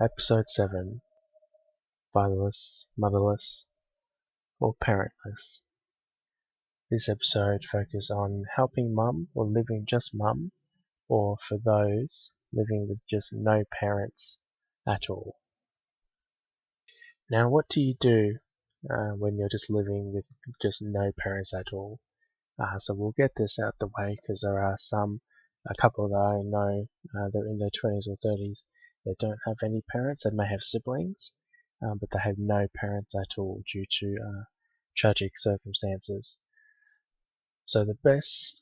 Episode 7, Fatherless, Motherless, or Parentless. This episode focuses on helping mum or living just mum, or for those living with just no parents at all. Now, what do you do when you're just living with just no parents at all? So we'll get this out the way because there are a couple that I know, they're in their 20s or 30s, they don't have any parents. They may have siblings, but they have no parents at all due to tragic circumstances. So the best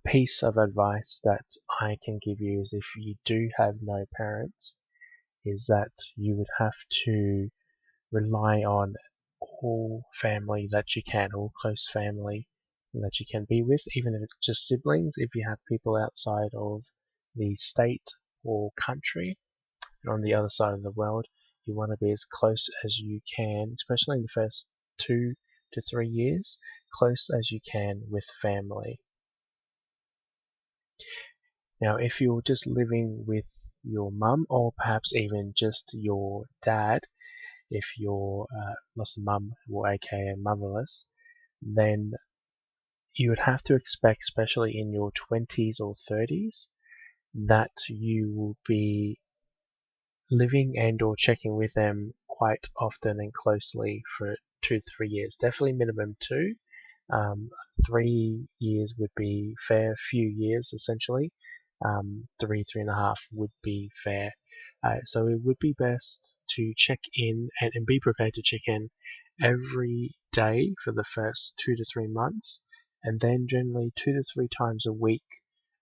piece of advice that I can give you is, if you do have no parents, is that you would have to rely on all family that you can, all close family that you can be with, even if it's just siblings. If you have people outside of the state or country and on the other side of the world, you want to be as close as you can, especially in the first 2 to 3 years, close as you can with family. Now, if you're just living with your mum, or perhaps even just your dad, if you're lost a mum, or aka motherless, then you would have to expect, especially in your 20s or 30s, that you will be living and or checking with them quite often and closely for 2 to 3 years. Definitely minimum 2. 3 years would be fair, few years essentially. 3.5 would be fair. So it would be best to check in and be prepared to check in every day for the first 2 to 3 months, and then generally 2 to 3 times a week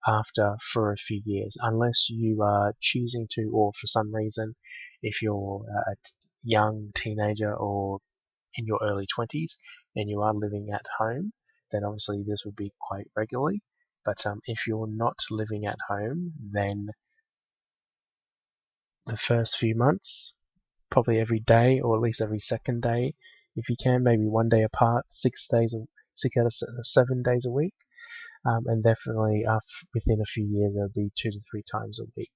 after for a few years, unless you are choosing to, or for some reason, if you're a young teenager or in your early 20s and you are living at home, then obviously this would be quite regularly. But if you're not living at home, then the first few months, probably every day, or at least every second day, if you can, maybe 1 day apart, 6 out of 7 days a week, and definitely within a few years, it'll be 2 to 3 times a week.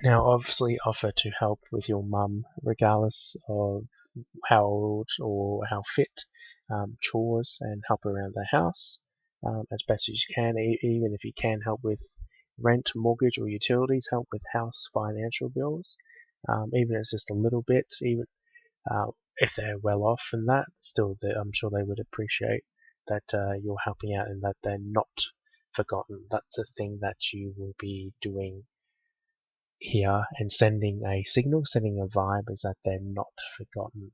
Now, obviously, offer to help with your mum, regardless of how old or how fit, chores and help around the house as best as you can. Even if you can help with rent, mortgage, or utilities, help with house financial bills. Even if it's just a little bit, even if they're well off and that, still, I'm sure they would appreciate that you're helping out and that they're not forgotten. That's a thing that you will be doing here, and sending a signal, sending a vibe, is that they're not forgotten.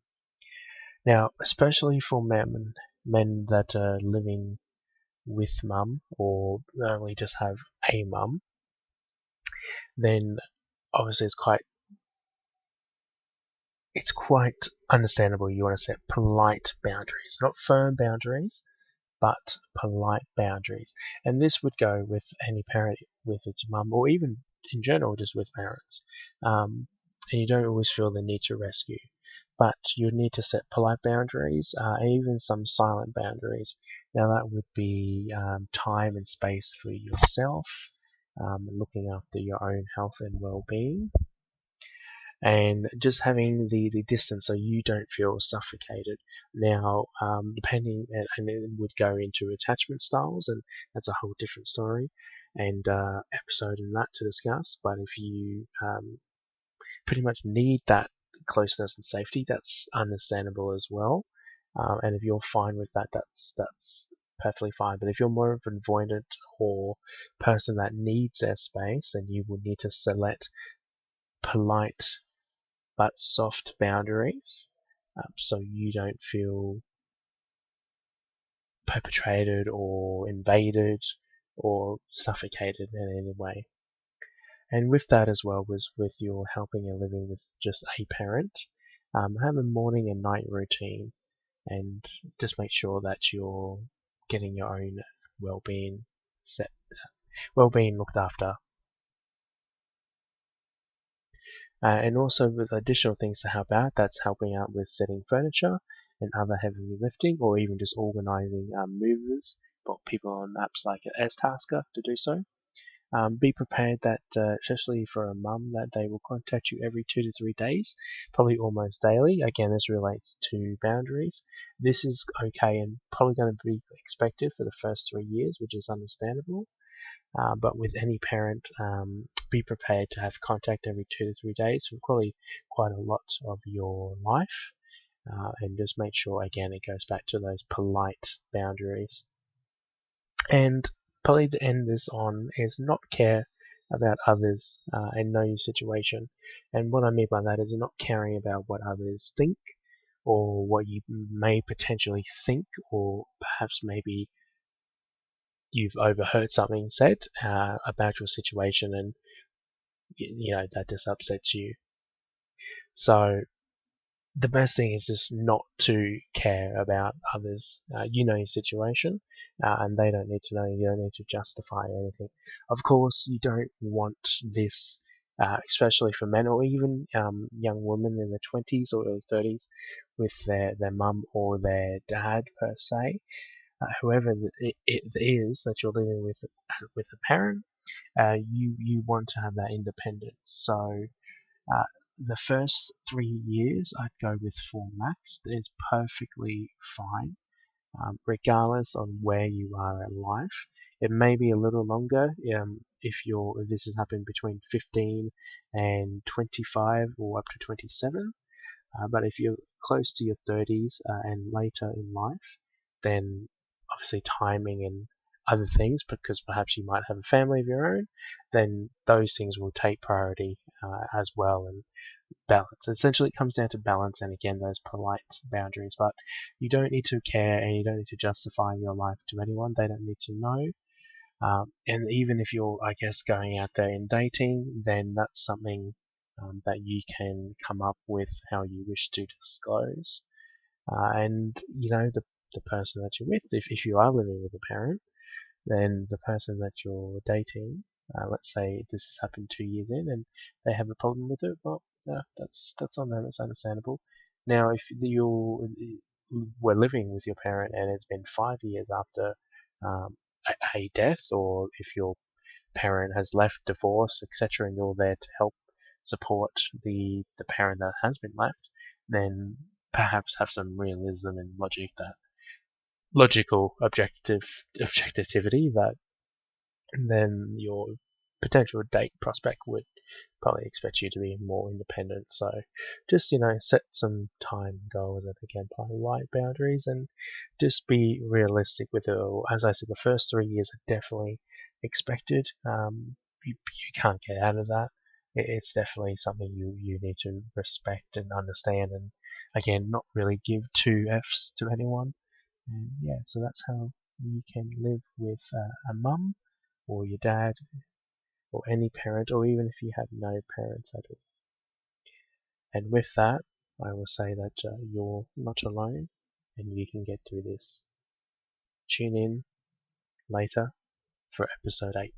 Now, especially for men that are living with mum or only just have a mum, then obviously it's quite understandable you want to set polite boundaries, not firm boundaries, but polite boundaries. And this would go with any parent with its mum, or even in general just with parents. And you don't always feel the need to rescue, but you need to set polite boundaries, and even some silent boundaries. Now that would be time and space for yourself, looking after your own health and well-being, and just having the distance so you don't feel suffocated. Now, depending, and it would go into attachment styles, and that's a whole different story and episode in that to discuss. But if you pretty much need that closeness and safety, that's understandable as well. And if you're fine with that, that's perfectly fine. But if you're more of an avoidant or person that needs their space, then you will need to select polite but soft boundaries, so you don't feel perpetrated or invaded or suffocated in any way. And with that as well, was with your helping and living with just a parent, have a morning and night routine, and just make sure that you're getting your own well-being looked after. And also with additional things to help out, that's helping out with setting furniture and other heavy lifting, or even just organizing movers, but people on apps like Tasker to do so. Be prepared that, especially for a mum, that they will contact you every 2 to 3 days, probably almost daily. Again, this relates to boundaries. This is okay and probably going to be expected for the first 3 years, which is understandable. But with any parent, be prepared to have contact every 2 to 3 days for probably quite a lot of your life. And just make sure, again, it goes back to those polite boundaries. And probably to end this on is not care about others and know your situation. And what I mean by that is not caring about what others think or what you may potentially think, or perhaps maybe you've overheard something said about your situation, and that just upsets you. So the best thing is just not to care about others. You know your situation, and they don't need to know. You don't need to justify anything. Of course, you don't want this, especially for men or even young women in their 20s or early 30s, with their mum or their dad per se. Whoever it is that you're living with a parent, you want to have that independence. So uh, the first 3 years, I'd go with 4 max. It's perfectly fine, regardless on where you are in life. It may be a little longer if this has happened between 15 and 25 or up to 27. But if you're close to your 30s and later in life, then obviously timing and other things, because perhaps you might have a family of your own, then those things will take priority as well. And balance. Essentially, it comes down to balance and, again, those polite boundaries. But you don't need to care and you don't need to justify your life to anyone. They don't need to know. And even if you're, I guess, going out there and dating, then that's something that you can come up with how you wish to disclose. And, the person that you're with, if you are living with a parent, then the person that you're dating, let's say this has happened 2 years in and they have a problem with it, well, that's on them. It's understandable. Now, if you were living with your parent and it's been 5 years after a death, or if your parent has left, divorce, etc., and you're there to help support the parent that has been left, then perhaps have some realism and logical objectivity that then your potential date prospect would probably expect you to be more independent. So just, set some time goals and, again, polite boundaries, and just be realistic with it all. As I said, the first 3 years are definitely expected. You can't get out of that. It's definitely something you need to respect and understand, and, again, not really give two Fs to anyone. And yeah, so that's how you can live with a mum or your dad or any parent, or even if you have no parents at all. And with that, I will say that you're not alone and you can get through this. Tune in later for episode 8.